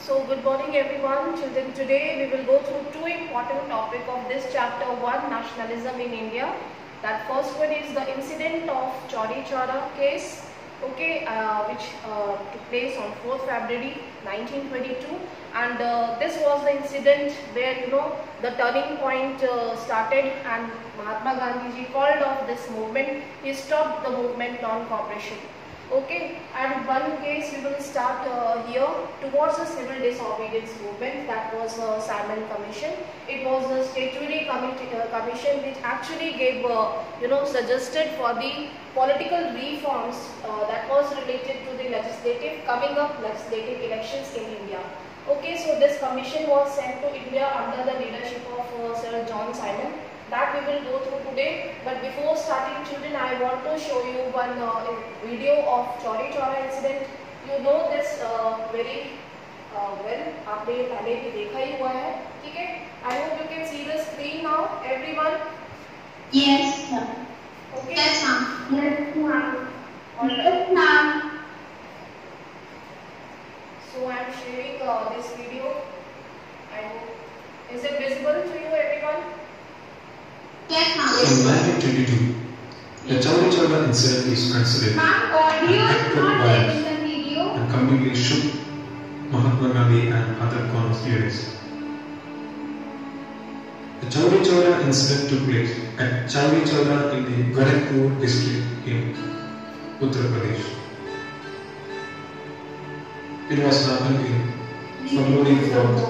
So good morning everyone. Children, today we will go through two important topics of this chapter 1, nationalism in India. That first one is the incident of Chauri Chaura case, which took place on 4th February 1922, and this was the incident where the turning point started, and Mahatma Gandhi ji called off this movement. He stopped the movement non-cooperation. And one case we will start here towards the civil disobedience movement, that was Simon Commission. It was a statutory commission which actually gave, suggested for the political reforms that was related to the coming up legislative elections in India. So this commission was sent to India under the leadership of Sir John Simon. That we will go through today. But before starting, children, I want to show you one video of Chauri Chaura incident. You know this very well. आपने ये पहले भी देखा ही हुआ है, ठीक है? I hope you can see the screen now, everyone. Yes, sir. Okay. Yes, ma'am. Yes, ma'am. Alright. Yes, ma'am. So I am sharing this video. I hope, is it visible to you, everyone? Yes, ma'am. In 1922, the Chauri Chaura incident is considered Ma'am, audio an is act of not there in violence the video. and completely shook Mahatma Gandhi and other Congress leaders. The Chauri Chaura incident took place at Chauri Chaura in the Gorakhpur district in Uttar Pradesh. It was happened in February 4th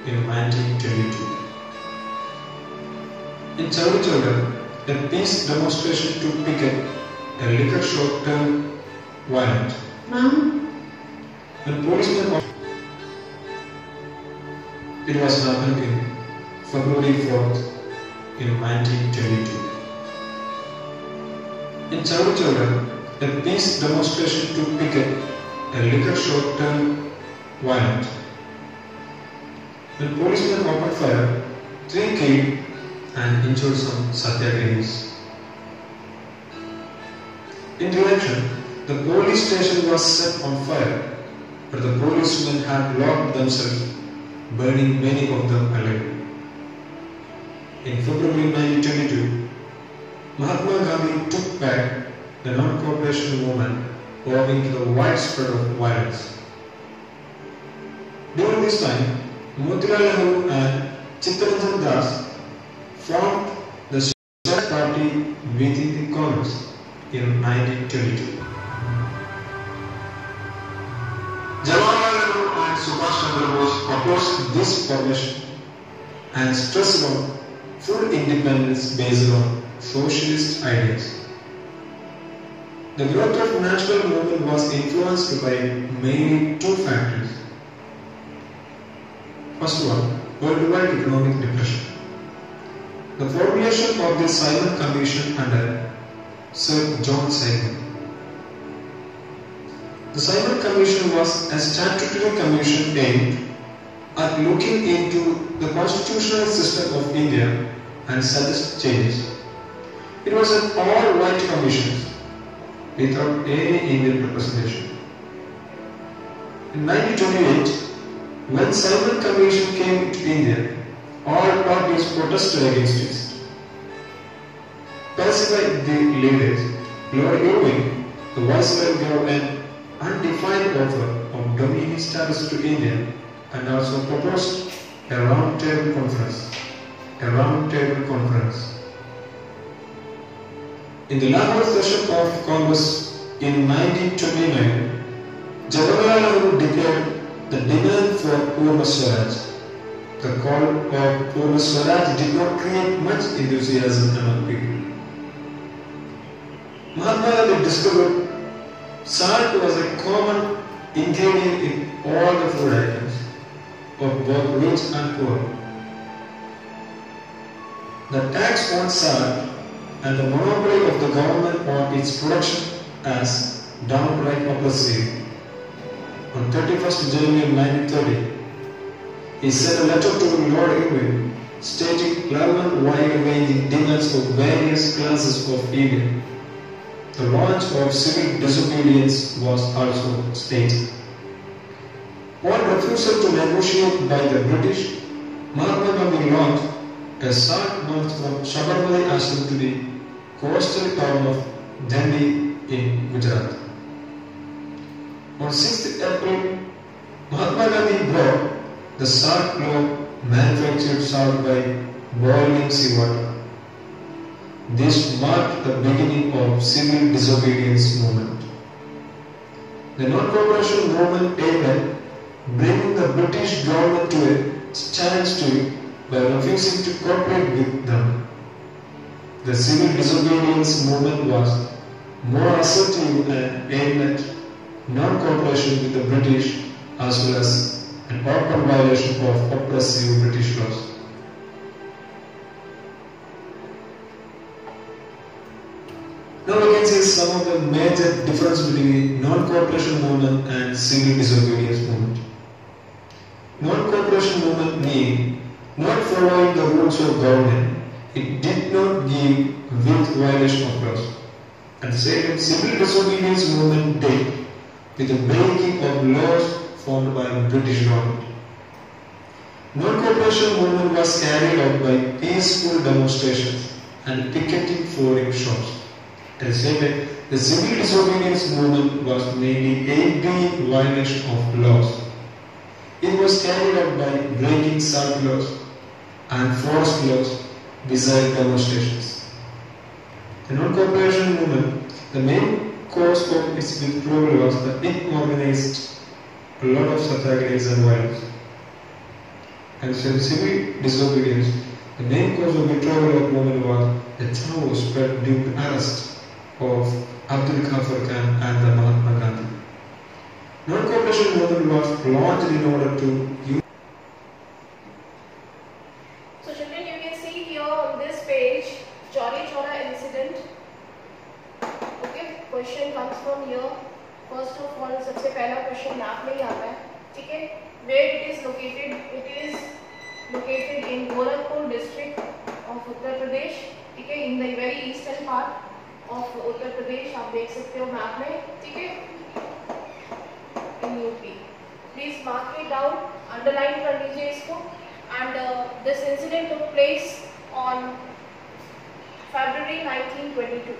in 1922. In Chauri Chaura, a peace demonstration to picket a liquor shop turned violent. Ma'am. When policemen it was happened in February 4th in 1922. In Chauri Chaura, a peace demonstration to picket a liquor shop turned violent. When policemen opened fire, 3 killed and injured some satyagrahis. In reaction, the police station was set on fire, but the policemen had locked themselves, burning many of them alive. In February 1922, Mahatma Gandhi took back the non-cooperation movement owing to the widespread of violence. During this time, Motilal Nehru and Chittaranjan Das formed the Socialist Party within the Congress in 1922. Jawaharlal Nehru and Subhash Chandra Bose opposed this formation and stressed on full independence based on socialist ideas. The growth of national movement was influenced by mainly 2 factors. First one, worldwide economic depression. The formulation of the Simon Commission under Sir John Simon. The Simon Commission was a statutory commission aimed at looking into the constitutional system of India and suggest changes. It was an all-white commission without any Indian representation. In 1928, when Simon Commission came to India, all parties protested against it. Pacified the leaders, Lord Irving, the Viceroy, gave an undefined offer of dominion status to India and also proposed a round-table conference. In the Lahore session of Congress in 1929, Jawaharlal Nehru declared the demand for Purna Swaraj. The call of Purna Swaraj did not create much enthusiasm among people. Mahatma Gandhi discovered salt was a common ingredient in all the food items of both rich and poor. The tax on salt and the monopoly of the government on its production as downright oppressive. On 31st January 1930, he sent a letter to Lord Irwin stating 11 wide-ranging demands of various classes of people. The launch of civil disobedience was also stated. On refusal to negotiate by the British, Mahatma Gandhi launched a salt march from Sabarmati Ashram to the coastal town of Dandi in Gujarat. On 6th April, Mahatma Gandhi brought the salt law manufactured salt by boiling seawater. This marked the beginning of civil disobedience movement. The non-cooperation movement aimed at bringing the British government to a standstill by refusing to cooperate with them. The civil disobedience movement was more assertive and aimed at non-cooperation with the British as well as an open violation of oppressive British laws. Now we can see some of the major difference between non-cooperation movement and civil disobedience movement. Non-cooperation movement means not following the rules of government. It did not give with violation of laws. At the same time, civil disobedience movement dealt with the breaking of laws formed by the British government. Non-cooperation movement was carried out by peaceful demonstrations and picketing floating shops. At the same time, the civil disobedience movement was mainly aiding violation of laws. It was carried out by breaking salt laws and forest laws beside demonstrations. The non-cooperation movement, the main cause of its withdrawal was that it organized a lot of satyagrahas and violence. And so civil disobedience, the main cause of withdrawal of movement was the chaos spread due to arrest of Abdul Ghaffar Khan and the Mahatma Gandhi. Non-cooperation movement was launched in order to use. So children, you can see here on this page, Chauri Chaura incident. Okay, question comes from here. First of all, सबसे पहला question map में ही आता है, ठीक है? Where it is located? It is located in Gorakhpur district of Uttar Pradesh, ठीक है? In the very eastern part of Uttar Pradesh, आप देख सकते हो मैप में, ठीक है? In UP. Please mark it down, underline कर लीजिए इसको. And this incident took place on February 1922.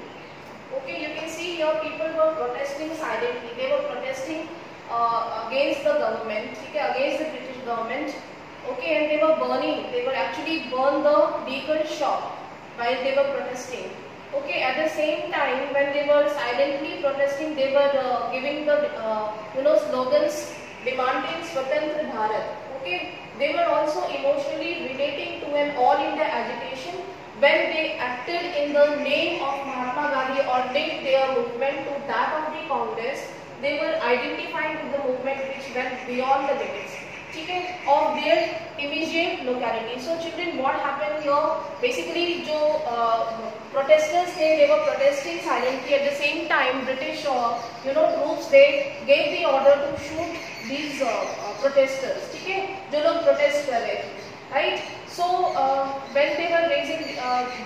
Okay, you can see here people were protesting silently. They were protesting against the government, okay, against the British government. Okay, and they were burning. They were actually burned the Deccan shop while they were protesting. Okay, at the same time, when they were silently protesting, they were giving the slogans demanding Swatantra Bharat. Okay, they were also emotionally relating to an all India agitation when they acted in the name of Mahatma Gandhi or linked their movement to that of the Congress. They were identifying with the movement which went beyond the limits, okay, of their immediate locality. So children, what happened here? Basically, जो protesters थे, they were protesting silently. At the same time, British troops, they gave the order to shoot these protesters, ठीक है, जो लोग protest कर रहे थे, right? So when they were raising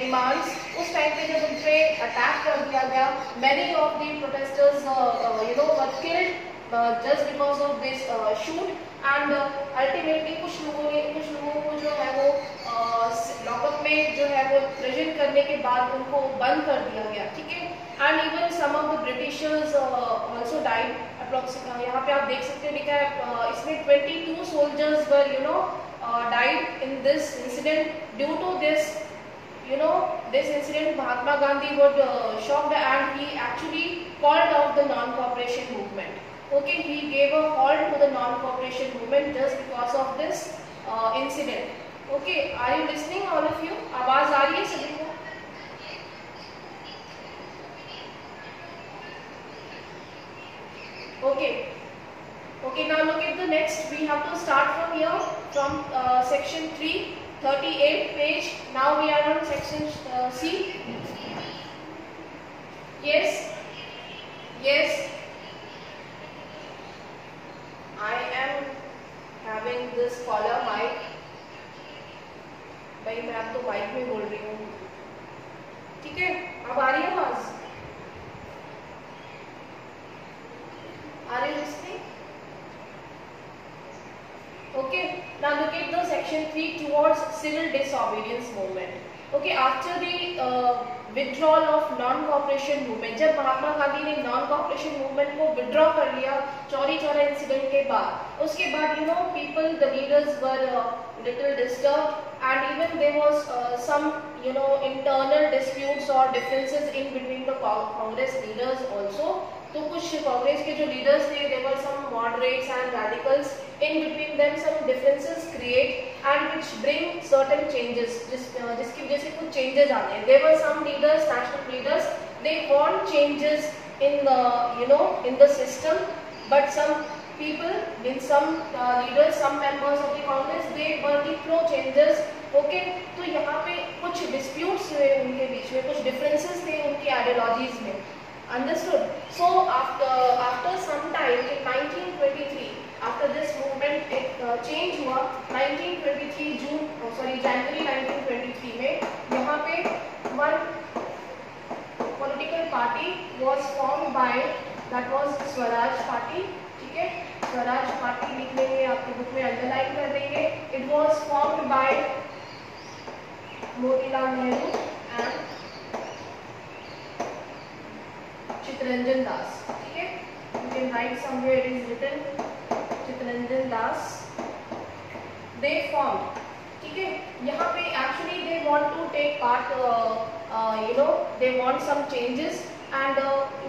demands, उस टाइम पे जब उन पे अटैक कर दिया गया, many of the protesters were killed just because of this shoot, and ultimately कुछ लोगों को जो है वो लॉकअप में जो है वो प्रेजेंट करने के बाद उनको बंद कर दिया गया, ठीक है. And even some of the Britishers also died. Approximately यहाँ पे आप देख सकते हो लिखा है इसमें 22 soldiers were died in this incident. Due to this this incident, Mahatma Gandhi was shocked and he actually called out the non-cooperation movement. Okay, he gave a halt to the non-cooperation movement just because of this incident. Okay, are you listening, all of you? आवाज आ रही है सभी को? Okay. Okay, now look at the next. We have to start from here, from section 3, 38 page. Now we are on section C. Yes? Yes? I am having this collar mic. भाई मैं अब तो mic में बोल रही हूँ, ठीक है? अब आ रही है आवाज? Are you listening? Okay, now look at the section 3 towards civil disobedience movement. Okay, after the withdrawal of non-cooperation movement, जब महात्मा गांधी ने non-cooperation movement को withdraw कर लिया चौरी चौरा इंसिडेंट के बाद, उसके बाद people, the leaders were little disturbed, and even there was some internal disputes or differences in between the Congress leaders also. तो कुछ कांग्रेस के जो लीडर्स थे, there were some moderates and radicals, in between them some differences create and which bring certain changes, जिसकी वजह से कुछ changes आते हैं. There were some leaders, national leaders, they want changes in the in the system, but some people, in some leaders, some members of the Congress, they were the pro changes. Okay, तो यहाँ पे कुछ disputes हुए उनके बीच में, कुछ differences थे उनकी ideologies में. Understood? So after some time in 1923, after this movement एक change हुआ 1923 January 1923 में यहाँ पे one political party was formed by, that was Swaraj Party. ठीक है, स्वराज पार्टी लिख लेंगे, आपके बुक में अंडरलाइन कर देंगे. It was formed by Motilal Nehru and Chitranjan दास. ठीक है, you can write somewhere, it is written Chitranjan Das. They formed. ठीक है, यहाँ पे actually they want to take part, they want some changes, and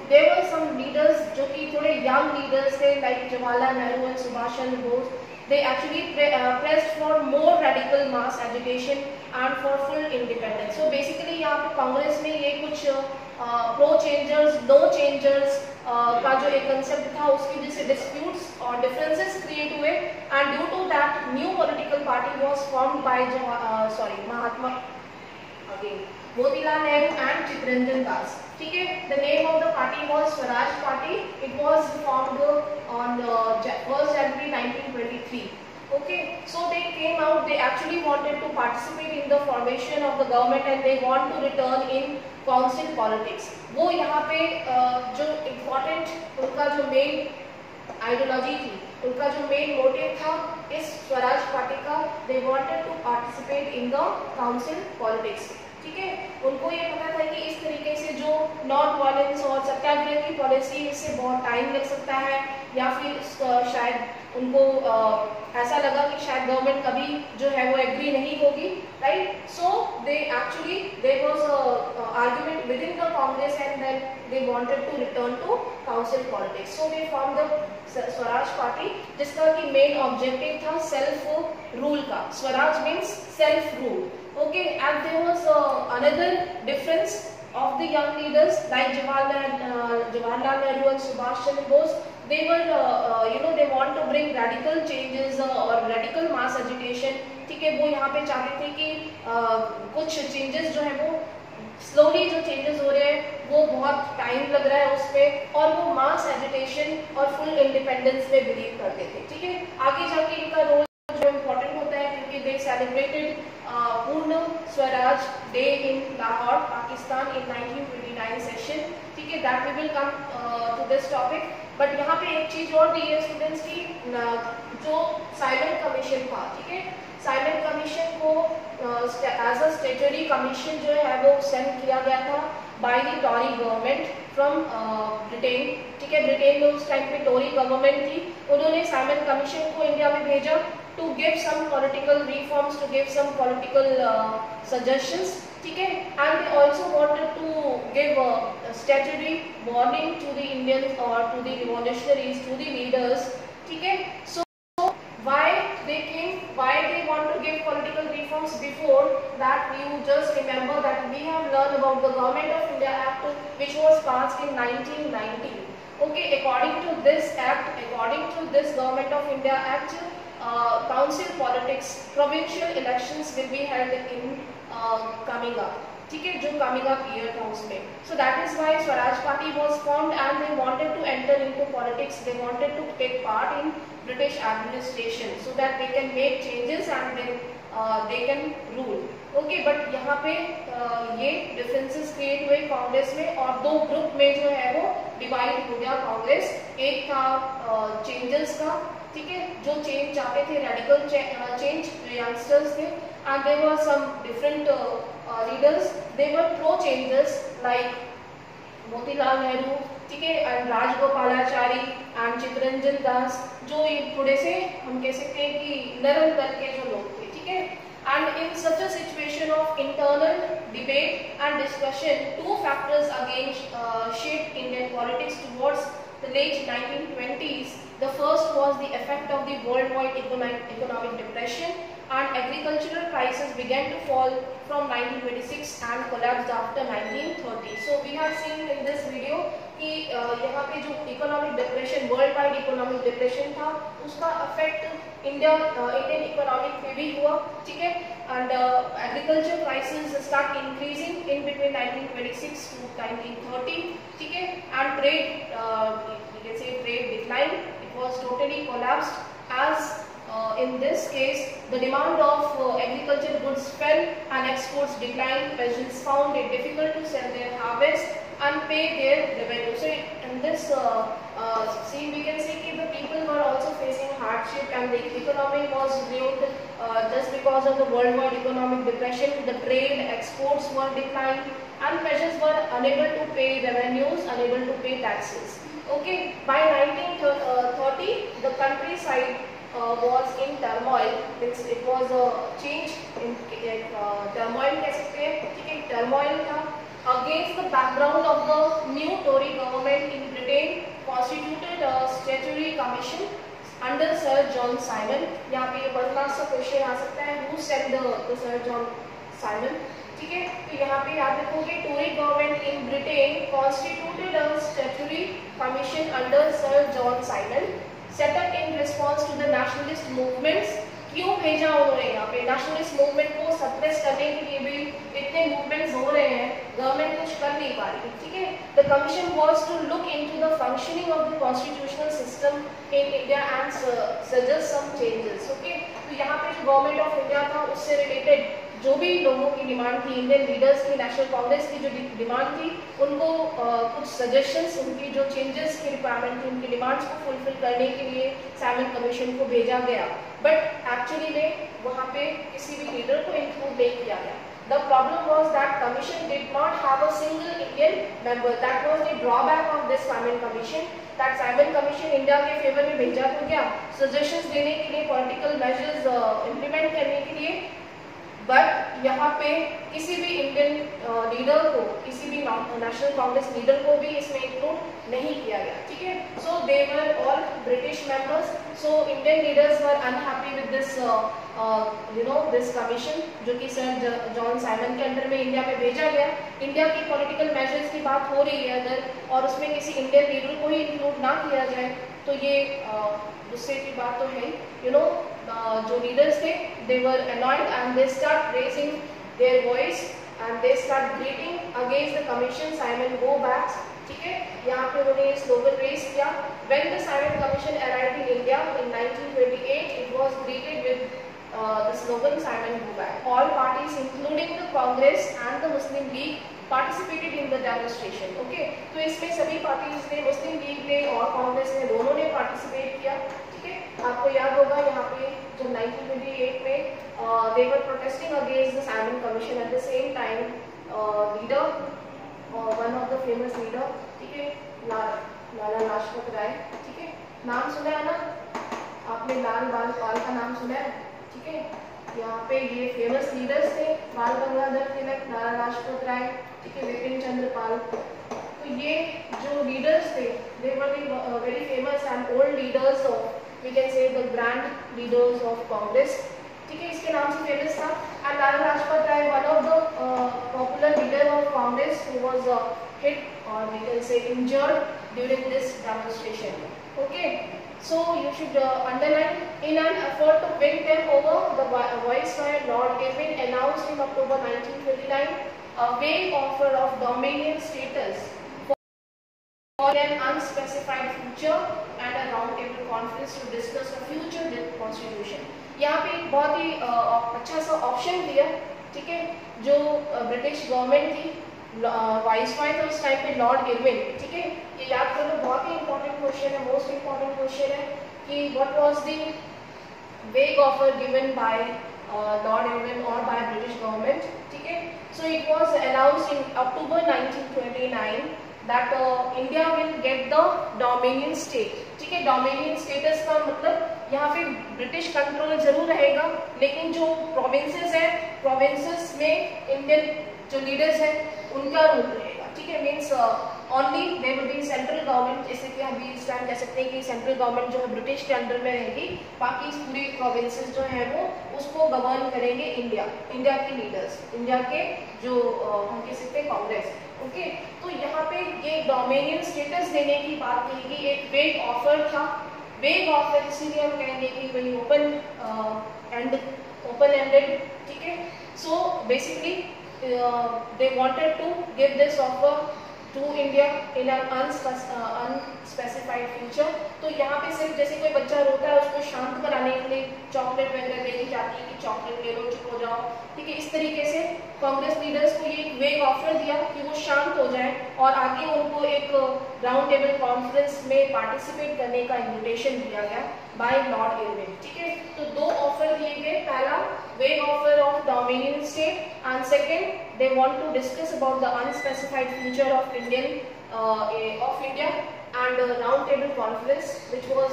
there were some leaders जो कि थोड़े young leaders थे, like Jawaharlal Nehru and Subhash Chandra Bose. They actually pressed for more radical mass agitation and for full independence. So basically यहाँ पे कांग्रेस में ये कुछ pro changers, no changers का जो एक concept था, उसकी वजह से disputes और differences create हुए, and due to that new political party was formed by Mahatma again Motilal Nehru and Chittaranjan Das. ठीक है, the name of the party was Swaraj Party. It was formed on 1st January 1923. Okay, so they came out, they actually wanted to participate in the formation of the government and they want to return in council politics. वो यहाँ पे जो important उनका जो main ideology थी, उनका जो main motive था इस स्वराज पार्टी का, they wanted to participate in the council politics. ठीक है, उनको ये पता था कि इस तरीके से जो नॉन वायलेंस और सत्याग्रह की पॉलिसी, इससे बहुत टाइम लग सकता है, या फिर शायद उनको ऐसा लगा कि शायद गवर्नमेंट कभी जो है वो एग्री नहीं होगी, right. So they actually there was a argument with in the Congress and then they wanted to return to council politics. So they form the Swaraj party, जिसका कि मेन ऑब्जेक्टिव था सेल्फ रूल का. Swaraj means self rule. Okay, and there was another difference of the young leaders like Jawaharlal Nehru and Subhash Chandra Bose. They were, they want to bring radical changes or radical mass agitation. ठीक है, वो यहाँ पे चाहते थे कि कुछ changes जो है वो slowly जो changes हो रहे हैं वो बहुत टाइम लग रहा है उसमें, और वो mass agitation और full independence में believe करते थे. ठीक है, आगे जाके इनका रोल जो इम्पोर्टेंट होता है, क्योंकि they celebrated पूर्ण Swaraj day in Lahore Pakistan in 1929 session. ठीक है, that we will come to this topic. But यहाँ पे एक चीज और दी है स्टूडेंट्स की, जो साइमन कमीशन था. ठीक है, साइमन कमीशन को एज अ स्टेटरी कमीशन जो है वो सेंड किया गया था by the Tory government from Britain. ठीक है, ब्रिटेन में उस टाइम पे टॉरी गवर्नमेंट थी, उन्होंने साइमन कमीशन को इंडिया में भेजा to give some political reforms, to give some political suggestions. ठीक है, and they also wanted to give a statutory warning to the Indians or to the revolutionaries, to the leaders. ठीक है, so why they came, why they want to give political reforms? Before that, you just remember that we have learned about the Government of India Act, which was passed in 1990. Okay, according to this act, according to this Government of India Act, council politics, provincial elections will be held in coming up. ठीक है, जो coming up year था उसमें. So that is why Swaraj Party was formed and they wanted to enter into politics. They wanted to take part in British administration so that they can make changes and then they can rule. Okay, but यहाँ पे ये differences create हुए कांग्रेस में और दो group में जो है वो डिवाइड हो गया कांग्रेस. एक था चेंजेस का, ठीक है, जो चेंज चाहते थे, रेडिकल चेंज, जो यंगस्टर्स थे, and there were some different leaders, they were pro changes like Motilal Nehru, ठीक है, एंड राजगोपालाचारी एंड चित्तरंजन दास, जो थोड़े से हम कह सकते हैं कि नरम दल के जो लोग थे, ठीक है. And in such a situation of internal debate and discussion, two factors again shaped Indian politics towards the late 1920s. The first was the effect of the worldwide economic depression, and agricultural prices began to fall from 1926 and collapsed after 1930. So we have seen in this video कि यहाँ पे जो economic depression, world wide economic depression था, उसका effect Indian economic पे भी हुआ, ठीक है. And agriculture prices start increasing in between 1926 to 1930, ठीक है. And trade, you can say trade decline, it was totally collapsed as in this case the demand of agricultural goods fell and exports declined. Peasants found it difficult to sell their harvest and pay their revenue. So in this scene we can see that the people were also facing hardship and the economy was ruined just because of the worldwide economic depression. The trade, exports were declined and peasants were unable to pay revenues, unable to pay taxes. Okay, by 1930 the countryside was in turmoil. It was a change in turmoil कह सकते हैं, ठीक है, turmoil था. Against the background of the new Tory government in Britain constituted a statutory commission under Sir John Simon. यहाँ पे ये one marks का क्वेश्चन आ सकता है, who sent the Sir John Simon, ठीक है. तो यहाँ पे याद रखोगे, Tory government in Britain constituted a statutory commission under Sir John Simon, set up in response to the nationalist movements. क्यों भेजा उन्होंने यहाँ पे? नेशनलिस्ट मूवमेंट को सप्रेस करने के लिए भी इतने मूवमेंट्स हो रहे हैं, गवर्नमेंट कुछ कर नहीं पा रही, ठीक है. The commission was to look into the functioning of the constitutional system in India and suggest some changes. Okay, तो यहाँ पे जो गवर्नमेंट ऑफ इंडिया था उससे रिलेटेड जो भी लोगों की डिमांड थी, इंडियन लीडर्स की, नेशनल कांग्रेस की जो डिमांड थी, उनको कुछ सजेशंस, उनकी जो चेंजेस की रिक्वायरमेंट थी, उनकी डिमांड्स को फुलफिल करने के लिए साइमन कमीशन को भेजा गया. बट एक्चुअली में वहाँ पे किसी भी लीडर को इंक्लूड नहीं किया गया. The problem was that commission did not have a single Indian member. That was the drawback of this Simon Commission. That Simon Commission India के फेवर में भेजा तो क्या, सजेशंस देने के लिए, पॉलिटिकल मेजर्स इम्प्लीमेंट करने के लिए, बट यहाँ पे किसी भी इंडियन लीडर को, किसी भी नेशनल कांग्रेस लीडर को भी इसमें इंक्लूड नहीं किया गया, ठीक है. So they were all British members. So Indian leaders were unhappy with this this commission जो कि सर जॉन साइमन के अंडर में इंडिया में भेजा गया. इंडिया की पॉलिटिकल मेजर्स की बात हो रही है अगर, और उसमें किसी इंडियन लीडर को ही इंक्लूड ना किया जाए तो ये गुस्से की बात तो है. जो लीडर्स थे, they were annoyed and they start raising their voice and they start greeting against the commission. Simon go back, ठीक है. यहाँ पे उन्होंने ये स्लोगन रेज किया. When the Simon Commission arrived in India in 1928, it was greeted with the slogan Simon go back. All parties, including the Congress and the Muslim League, participated in the demonstration. Okay, तो इसमें सभी parties ने, मुस्लिम league ने और कांग्रेस ने, दोनों ने participate किया, ठीक है. आपको याद होगा यहाँ पे जब 1928 में they were protesting against the Simon Commission. At the same time, leader, one of the famous leader, ठीक है, लाला लाजपत राय, ठीक है, नाम सुना है ना आपने, लाल बाल पाल का नाम सुना है, ठीक है. यहाँ पे ये फेमस लीडर्स थे, बाल गंगाधर तिलक, लाला लाजपत राय, ठीक है, विपिन चंद्र पाल. तो ये जो लीडर्स थे, they were the very famous and old leaders of, we can say, the grand leaders of Congress, ठीक है, इसके नाम से फेमस था. And Lala Lajpat Rai, one of the popular leader of Congress who was hit or we can say injured during this demonstration. Okay, so you should underline, in an effort to win them over, the Viceroy Lord Irwin announced in October 1929 a vague offer of dominion status for an unspecified future and a roundtable conference to discuss a future constitution. यहाँ पे एक बहुत ही अच्छा सा option दिया, ठीक है, जो ब्रिटिश गवर्नमेंट थी, वाइसरॉय थे उस टाइम पे लॉर्ड इरविन, ठीक है, ये याद कर लो, बहुत ही इंपॉर्टेंट क्वेश्चन है, मोस्ट इंपॉर्टेंट क्वेश्चन है कि व्हाट वाज द वेग offer given by Lord Irwin और बाय ब्रिटिश गवर्नमेंट, ठीक है। So it was announced in October 1929 that India will get the Dominion state, ठीक है। डोमिनियन स्टेटस का मतलब यहाँ पे ब्रिटिश कंट्रोल जरूर रहेगा, लेकिन जो प्रोविंसेस है, प्रोविंसेस में इंडियन जो लीडर्स हैं उनका रूल रहेगा, ठीक है। Means only there will be central government, जैसे कि हम इस टाइम कह सकते हैं कि सेंट्रल गवर्नमेंट जो है ब्रिटिश के अंडर में रहेगी, बाकी पूरी प्रोविंसेस जो है वो उसको गवर्न करेंगे इंडिया के लीडर्स, इंडिया के जो हम कह सकते हैं कांग्रेस, ओके। तो यहाँ पे ये डोमिनियन स्टेटस देने की बात कही गई, एक वेग ऑफर था, वेग ऑफर इसीलिए हम कहेंगे कि भाई ओपन एंडेड, ठीक है। So basically they wanted to give this offer to India in an unspecified future। तो यहाँ पे सिर्फ जैसे कोई बच्चा रोता है उसको शांत कराने के लिए चॉकलेट वगैरह दे दी जाती है कि चॉकलेट ले लो, चुप हो जाओ, ठीक है। इस तरीके से कांग्रेस लीडर्स को ये एक वेग ऑफर दिया कि वो शांत हो जाए और आगे उनको एक राउंड टेबल कॉन्फ्रेंस में पार्टिसिपेट करने का इन्विटेशन दिया गया बाय लॉर्ड इरविन, ठीक है। तो दो ऑफर दिए गए, पहला vague offer of dominion state and second they want to discuss about the unspecified future of India and round table conference which was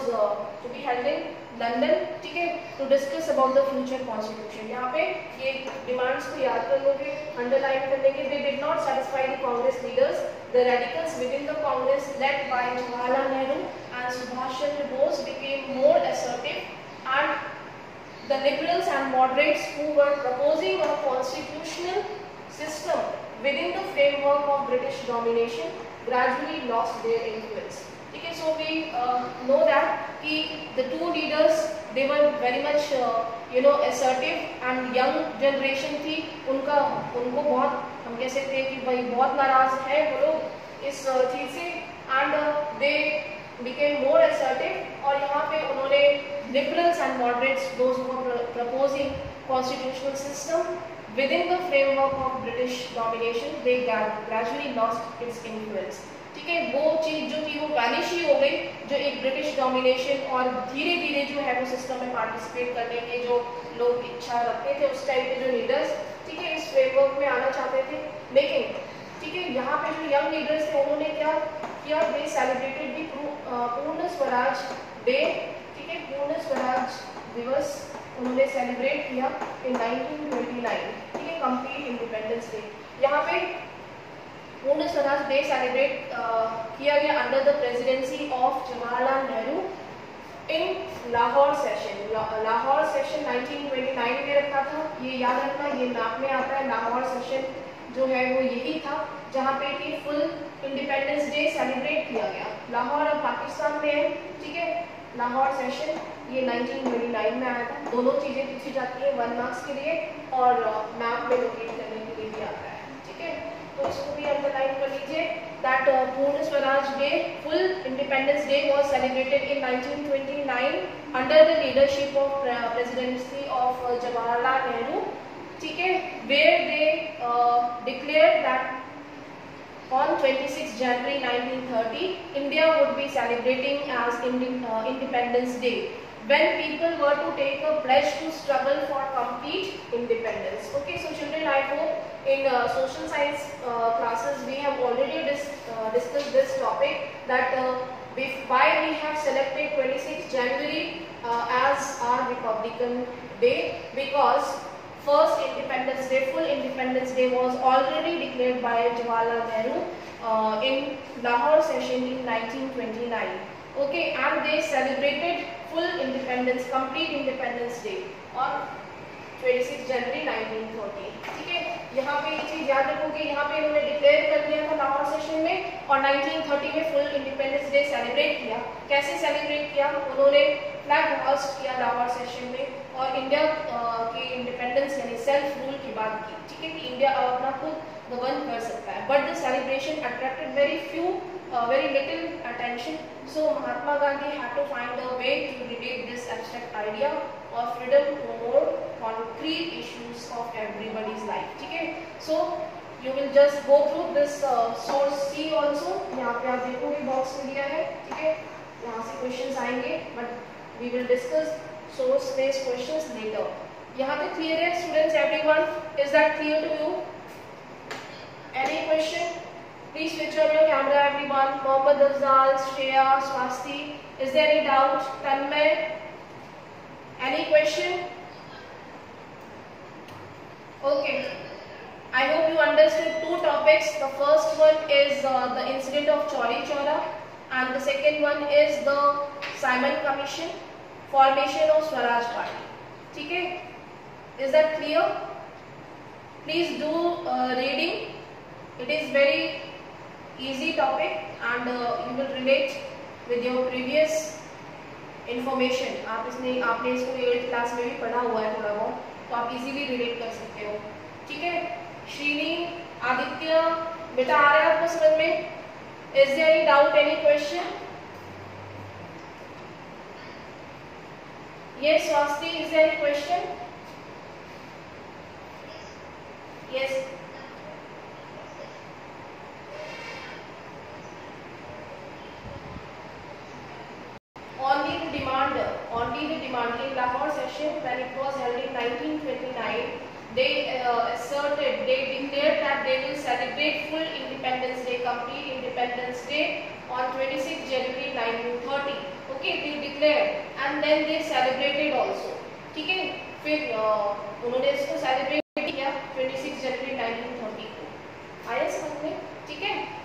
to be held in London, ठीक है, to discuss about the future constitution। यहाँ पे ये demands को याद कर लोगे, underline कर लेंगे। They did not satisfy the Congress leaders, the radicals within the Congress led by Jawaharlal Nehru and Subhash Chandra Bose became more assertive, and the liberals and moderates who were proposing a constitutional system within the framework of British domination gradually lost their influence, ठीक है। So we know that कि the two leaders they were very much assertive and young generation थी, उनको बहुत हम कह सकते हैं कि भाई बहुत नाराज है वो लोग इस चीज से, and they became more assertive। और यहाँ पे उन्होंने liberals and moderates those who were proposing constitutional system within the framework of British domination they gradually lost its influence, ठीक है। वो चीज जो थी वो वैनिश ही हो गई, जो एक ब्रिटिश डोमिनेशन और धीरे धीरे जो है वो सिस्टम में पार्टिसिपेट करने के जो लोग इच्छा रखते थे उस टाइप के जो लीडर्स, ठीक है, इस फ्रेमवर्क में आना चाहते थे। लेकिन ठीक है, यहाँ पे जो यंग लीडर्स थे उन्होंने क्या किया, दे सेलिब्रेटेड दी पूर्ण स्वराज डे, ठीक है, पूर्ण स्वराज दिवस उन्होंने सेलिब्रेट किया इन 1929, ठीक है, कंप्लीट इंडिपेंडेंस डे। यहाँ पे पूर्ण स्वराज डे सेलिब्रेट किया गया under the presidency of Jawaharlal Nehru in Lahore session. Lahore session 1929 में रखा था, ये याद रखना, ये मैप में आता है। लाहौर सेशन जो है वो यही था जहाँ पे कि फुल इंडिपेंडेंस डे सेलिब्रेट किया गया। लाहौर अब पाकिस्तान में है, ठीक है। लाहौर सेशन ये 1929 में आया था। दोनों चीजें पूछी जाती है 1 मार्क्स के लिए और मैप में लोकेट करने के लिए भी आता है, ठीक है। तो इसको भी अंडरलाइन कर लीजिए that Purna Swaraj day, full independence day was celebrated in 1929 under the leadership of presidency of Jawaharlal Nehru, ठीक है, where they declared that on 26 January 1930 India would be celebrating as Independence Day when people were to take a pledge to struggle for complete independence. Okay, so children, I hope in social science classes we have already discussed this topic, that why we have selected 26 January as our Republican Day, because first Independence Day, full Independence Day was already declared by Jawaharlal Nehru in Lahore session in 1929. Okay, and they celebrated full independence, complete Independence Day on 26 January 1930. ठीक है, यहाँ पे ये चीज याद रखोगे, यहाँ पे इन्होंने डिक्लेयर कर दिया था लाहौर सेशन में और 1930 में फुल इंडिपेंडेंस डे सेलिब्रेट किया। कैसे सेलिब्रेट किया, उन्होंने फ्लैग होस्ट किया लाहौर सेशन में और इंडिया की इंडिपेंडेंस यानी सेल्फ रूल की बात की, ठीक है, कि इंडिया अब अपना खुद गवर्न कर सकता है। But the celebration attracted very few very little attention. So Mahatma Gandhi had to find a way to relate this abstract idea of freedom to more concrete issues of everybody's life. Okay, so you will just go through this source C also. यहाँ पे आप देखोगे box में दिया है, ठीक है, यहाँ से क्वेश्चंस आएंगे, but we will discuss source based questions later. यहाँ पे clear है students, everyone? Is that clear to you? Any question? Please switch on your camera, everyone. Mohammad Afzal, Shreya, Swasti. Is there any doubt? Tanmay? Any question? Okay. I hope you understood two topics. The first one is the incident of Chauri Chaura, and the second one is the Simon Commission, formation of Swaraj Party. ठीक है? Is that clear? Please do reading. It is very easy topic and you will relate with your previous information. आपने इसको 8th class में भी पढ़ा हुआ है थोड़ा बहुत, तो आप इजीली रिलेट कर सकते हो. ठीक है? श्रीनी, आदित्य, बेटा आ रहा है आपको समझ में? Is there any doubt, any question? Yes, Swasti, is there any question? Yes. Only the demand in Lahore session, when it was held in 1929, they declared that they will celebrate full Independence Day, complete Independence Day on 26 January 1930. Okay, they declared and then they celebrated also. ठीक है, फिर उन्होंने इसको celebrate किया 26 जनवरी 1930 को. आया समझ में? ठीक है.